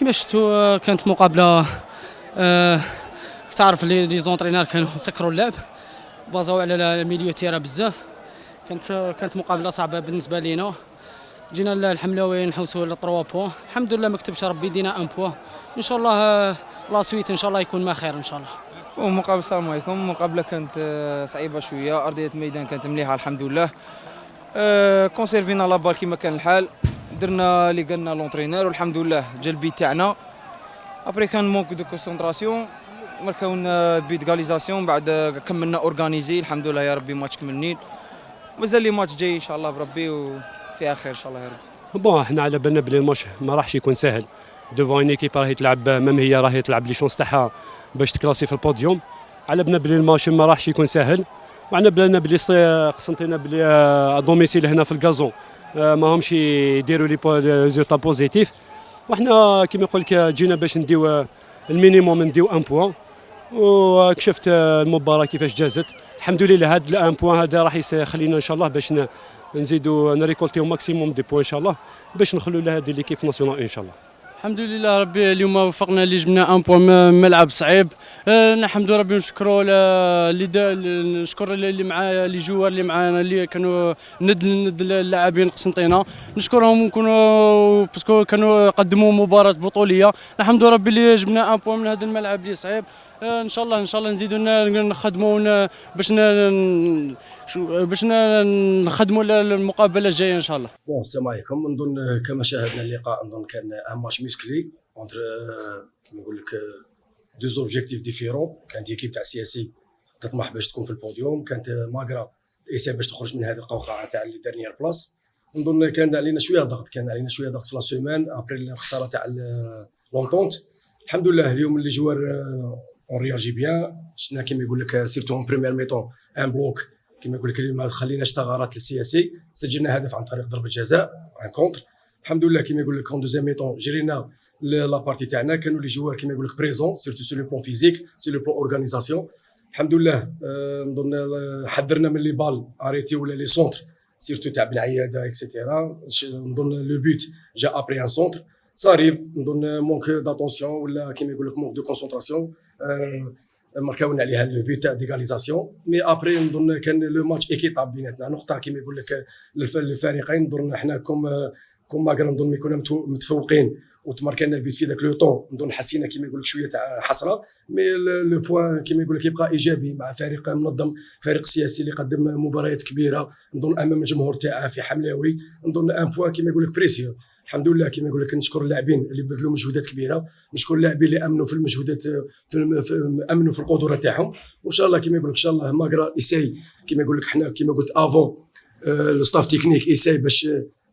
كما شفتوا كانت مقابله تعرف لي زونطرينار كانوا سكروا اللعب بازاو على الميليو تيرا بزاف. كانت مقابله صعبه بالنسبه لينا. جينا الحملاوي نحوسوا ل 3 بوان، الحمد لله ما كتبش ربي دينا 1 بوان. ان شاء الله لا سويت ان شاء الله يكون ما خير ان شاء الله. ومقابله السلام عليكم. المقابله كانت صعيبه شويه، ارضيه الميدان كانت مليحه الحمد لله. كونسيرفينا لابال كما كان الحال، درنا اللي قالنا لونترينور والحمد لله جا البيت تاعنا. ابري كان مونك دو كونسونطراسيون، ماركاونا بيدغاليزاسيون، بعد كملنا اورغانيزي الحمد لله يا ربي. ماتش كملنين، مازال لي ماتش جاي ان شاء الله بربي وفيها خير ان شاء الله يا رب. بون احنا على بالنا بلي الماتش ما راحش يكون سهل دوفون اون ايكيب راهي تلعب، ميم هي راهي تلعب لي شونس تاعها باش تكلاسي في البوديوم. على بالنا بلي الماتش ما راحش يكون سهل، وعلى بالنا بلي قسنطينا بلي دوميسيل هنا في الكازون ماهمش يديروا لي ريزولتا بوزيتيف، وحنا كيما يقول لك جينا باش نديو المينيموم، نديو 1 بوان. وكشفت المباراه كيفاش جازت الحمد لله. هذا الان بوان هذا راح يخلينا ان شاء الله باش نزيدوا نريكولتيو ماكسيموم دي بوان ان شاء الله باش نخلوا لهذه ليكيب ناسيونال ان شاء الله. الحمد لله ربي اليوم وفقنا اللي جبنا 1 بوان ملعب صعيب. نحمد ربي ونشكروا نشكر اللي معايا لي جوار اللي معانا اللي كانوا ند اللاعبين قسنطينه، نشكرهم ونكونوا باسكو كانوا قدموا مباراه بطوليه. الحمد ربي اللي جبنا 1 بوان من هذا الملعب اللي صعيب. ان شاء الله نزيدوا نخدموا باش نخدموا المقابله الجايه ان شاء الله. بون السلام عليكم. نظن كما شاهدنا اللقاء، نظن كان ان ماتش ميسكلي اونتر كما نقول لك دو زوبجيكتيف ديفيرون. كانت ايكيب تاع سياسي تطمح باش تكون في البوديوم، كانت ماغرا تيسير باش تخرج من هذه القوقعه تاع لي ديرنيير بلاص. نظن كان علينا شويه ضغط، في لا سيمان ابري الخساره تاع لونطونت. الحمد لله اليوم اللي جوار اون رياجي بيان. شفنا كيما يقول لك سيرتو اون بريمير ميطون ان بلوك كما يقول لك اللي ما خليناش ثغرات للسياسي. سجلنا هدف عن طريق ضربه جزاء ان كونتر. الحمد لله كما يقول لك اون دوزيام ميطون جرينا لا بارتي تاعنا، كانوا لي جوار كما يقول لك بريزون سيرتو سو لو بلون فيزيك سو لو بلون اورغانيزاسيون. الحمد لله نظن حضرنا من لي بال اريتي ولا لي سونتر سيرتو تاع بن عياده اكسيتيرا. نظن لو بوت جا ابري ان سونتر صاريف. نظن مونك داتونسيون ولا كما يقول لك مونك دو كونسونطراسيون. ماركاونا عليها البيت تاع ديغاليزاسيون. مي ابري نظن كان لو ماتش ايكيطاب بيناتنا، نقطه كما يقول لك الفريقين. نظن حنا كوم ماغرا نظن كنا متفوقين وتماركنا البيت في ذاك لو طون. نظن حسينا كما يقول لك شويه تاع حسره، مي لو بوان كما يقول لك يبقى ايجابي مع فريق منظم، فريق سياسي اللي قدم مباريات كبيره نظن امام الجمهور تاعه في حملاوي. نظن ان بوان كما يقول لك بريسيو. الحمد لله كما يقول لك نشكر اللاعبين اللي بذلوا مجهودات كبيره، نشكر اللاعبين اللي امنوا في المجهودات، امنوا في القدره تاعهم. وان شاء الله كما يقول لك ان شاء الله ماغرا ايساي كما يقول لك حنا كما قلت افون لو ستاف تكنيك ايساي باش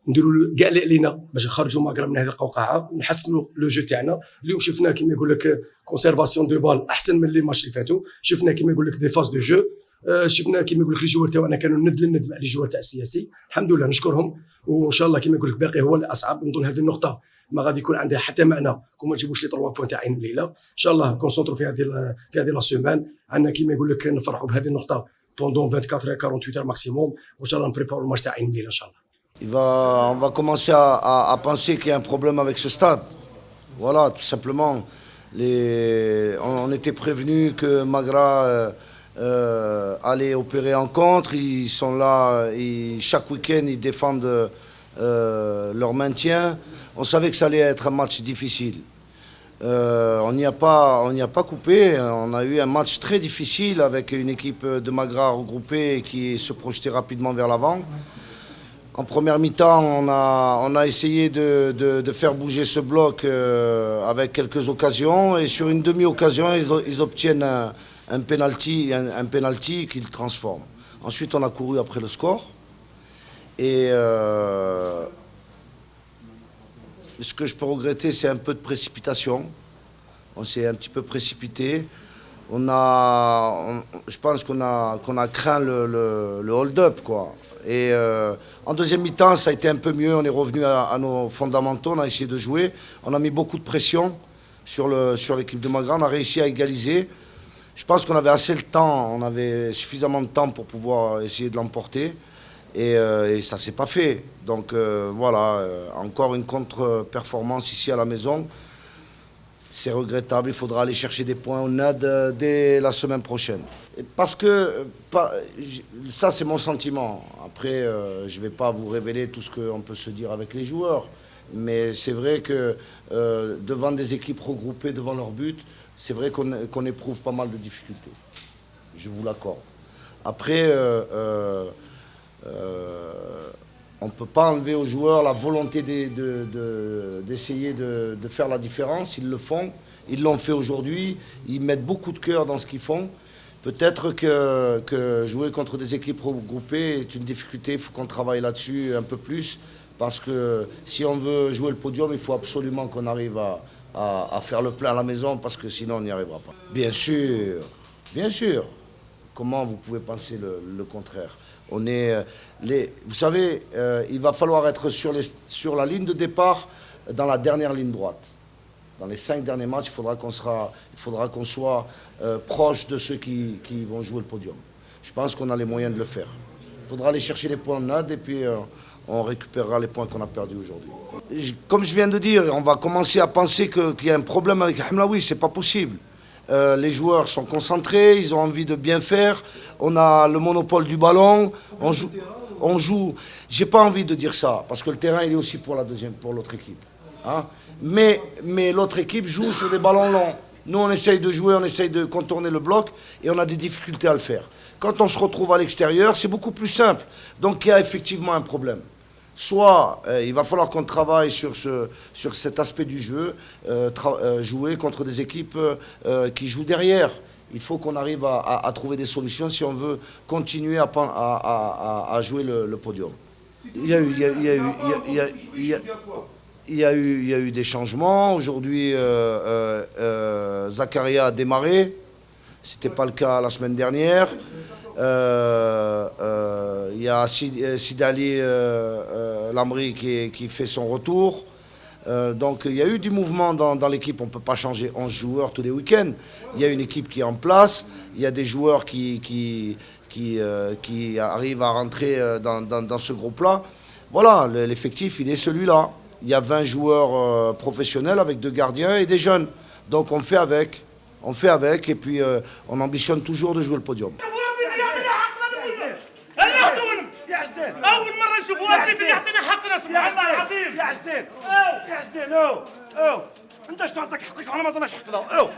نديروا كاع اللي علينا باش نخرجوا ماغرا من هذه القوقعه، نحسنوا لو جو تاعنا. اليوم شفنا كما يقول لك كونسيرفاسيون دو بال احسن من لي ماتش اللي فاتوا، شفنا كما يقول لك دي فاز دو جو، شفنا كما يقول لك لي جوار تاعنا كانوا الند مع لي جوار تاع السياسي. الحمد لله نشكرهم، وان شاء الله كما يقول لك باقي هو الاصعب. نظن هذه النقطه ما غادي يكون عندها حتى معنى كون ما نجيبوش لي 3 بوين تاع عين الليله. ان شاء الله كونسونطرو في هذه لا سيمان، عندنا كما يقول لك نفرحوا بهذه النقطه بوندون 24 à 48 heures ماكسيموم، وان شاء الله نبريبارو الماتش تاع عين الليله ان شاء الله. On va commencer à penser qu'il y a un problème avec ce stade. Voilà, tout simplement. On était prévenu que Magra allait opérer en contre. Ils sont là, chaque week-end, ils défendent leur maintien. On savait que ça allait être un match difficile. On n'y a pas coupé. On a eu un match très difficile avec une équipe de Magra regroupée qui se projetait rapidement vers l'avant. En première mi-temps, on a essayé de faire bouger ce bloc avec quelques occasions. Et sur une demi-occasion, ils obtiennent un penalty qu'ils transforment. Ensuite, on a couru après le score. Et ce que je peux regretter, c'est un peu de précipitation. On s'est un petit peu précipité. Je pense qu'on a craint le hold-up, quoi. Et en deuxième mi-temps, ça a été un peu mieux. On est revenu à nos fondamentaux. On a essayé de jouer. On a mis beaucoup de pression sur l'équipe de Magra. On a réussi à égaliser. Je pense qu'on avait assez de temps. On avait suffisamment de temps pour pouvoir essayer de l'emporter. Et ça ne s'est pas fait. Donc voilà, encore une contre-performance ici à la maison. C'est regrettable, il faudra aller chercher des points au NAD dès la semaine prochaine. Parce que, ça c'est mon sentiment. Après, je ne vais pas vous révéler tout ce qu'on peut se dire avec les joueurs. Mais c'est vrai que devant des équipes regroupées devant leur but, c'est vrai qu'on éprouve pas mal de difficultés. Je vous l'accorde. Après, on ne peut pas enlever aux joueurs la volonté d'essayer de faire la différence. Ils le font, ils l'ont fait aujourd'hui, ils mettent beaucoup de cœur dans ce qu'ils font. Peut-être que jouer contre des équipes regroupées est une difficulté, il faut qu'on travaille là-dessus un peu plus. Parce que si on veut jouer le podium, il faut absolument qu'on arrive à faire le plein à la maison, parce que sinon on n'y arrivera pas. Bien sûr, bien sûr. Comment vous pouvez penser le contraire? Vous savez, il va falloir être sur la ligne de départ dans la dernière ligne droite. Dans les 5 derniers matchs, il faudra qu'on soit proche de ceux qui vont jouer le podium. Je pense qu'on a les moyens de le faire. Il faudra aller chercher les points en NAD et puis on récupérera les points qu'on a perdus aujourd'hui. Comme je viens de dire, on va commencer à penser qu'il y a un problème avec Hamlaoui, c'est pas possible. Les joueurs sont concentrés, ils ont envie de bien faire. On a le monopole du ballon. On joue. J'ai pas envie de dire ça parce que le terrain il est aussi pour l'autre équipe. Hein? Mais l'autre équipe joue sur des ballons longs. Nous on essaye de jouer, on essaye de contourner le bloc et on a des difficultés à le faire. Quand on se retrouve à l'extérieur, c'est beaucoup plus simple. Donc il y a effectivement un problème. Soit il va falloir qu'on travaille sur cet aspect du jeu, jouer contre des équipes qui jouent derrière. Il faut qu'on arrive à trouver des solutions si on veut continuer à jouer le podium. Il y a eu des changements. Aujourd'hui, Zakaria a démarré. Ce n'était pas le cas la semaine dernière. Il y a Sidali Lamri qui fait son retour. Donc il y a eu du mouvement dans l'équipe. On ne peut pas changer 11 joueurs tous les week-ends. Il y a une équipe qui est en place. Il y a des joueurs qui arrivent à rentrer dans ce groupe-là. Voilà, l'effectif, il est celui-là. Il y a 20 joueurs professionnels avec 2 gardiens et des jeunes. Donc on fait avec. on fait avec et puis on ambitionne toujours de jouer le podium. اول مره نشوفوا واحد يعطينا حقنا سبحان الله العظيم يا عزتين يا عزتين او انت شنو عطاك حقك وانا ما عطيناش حقنا او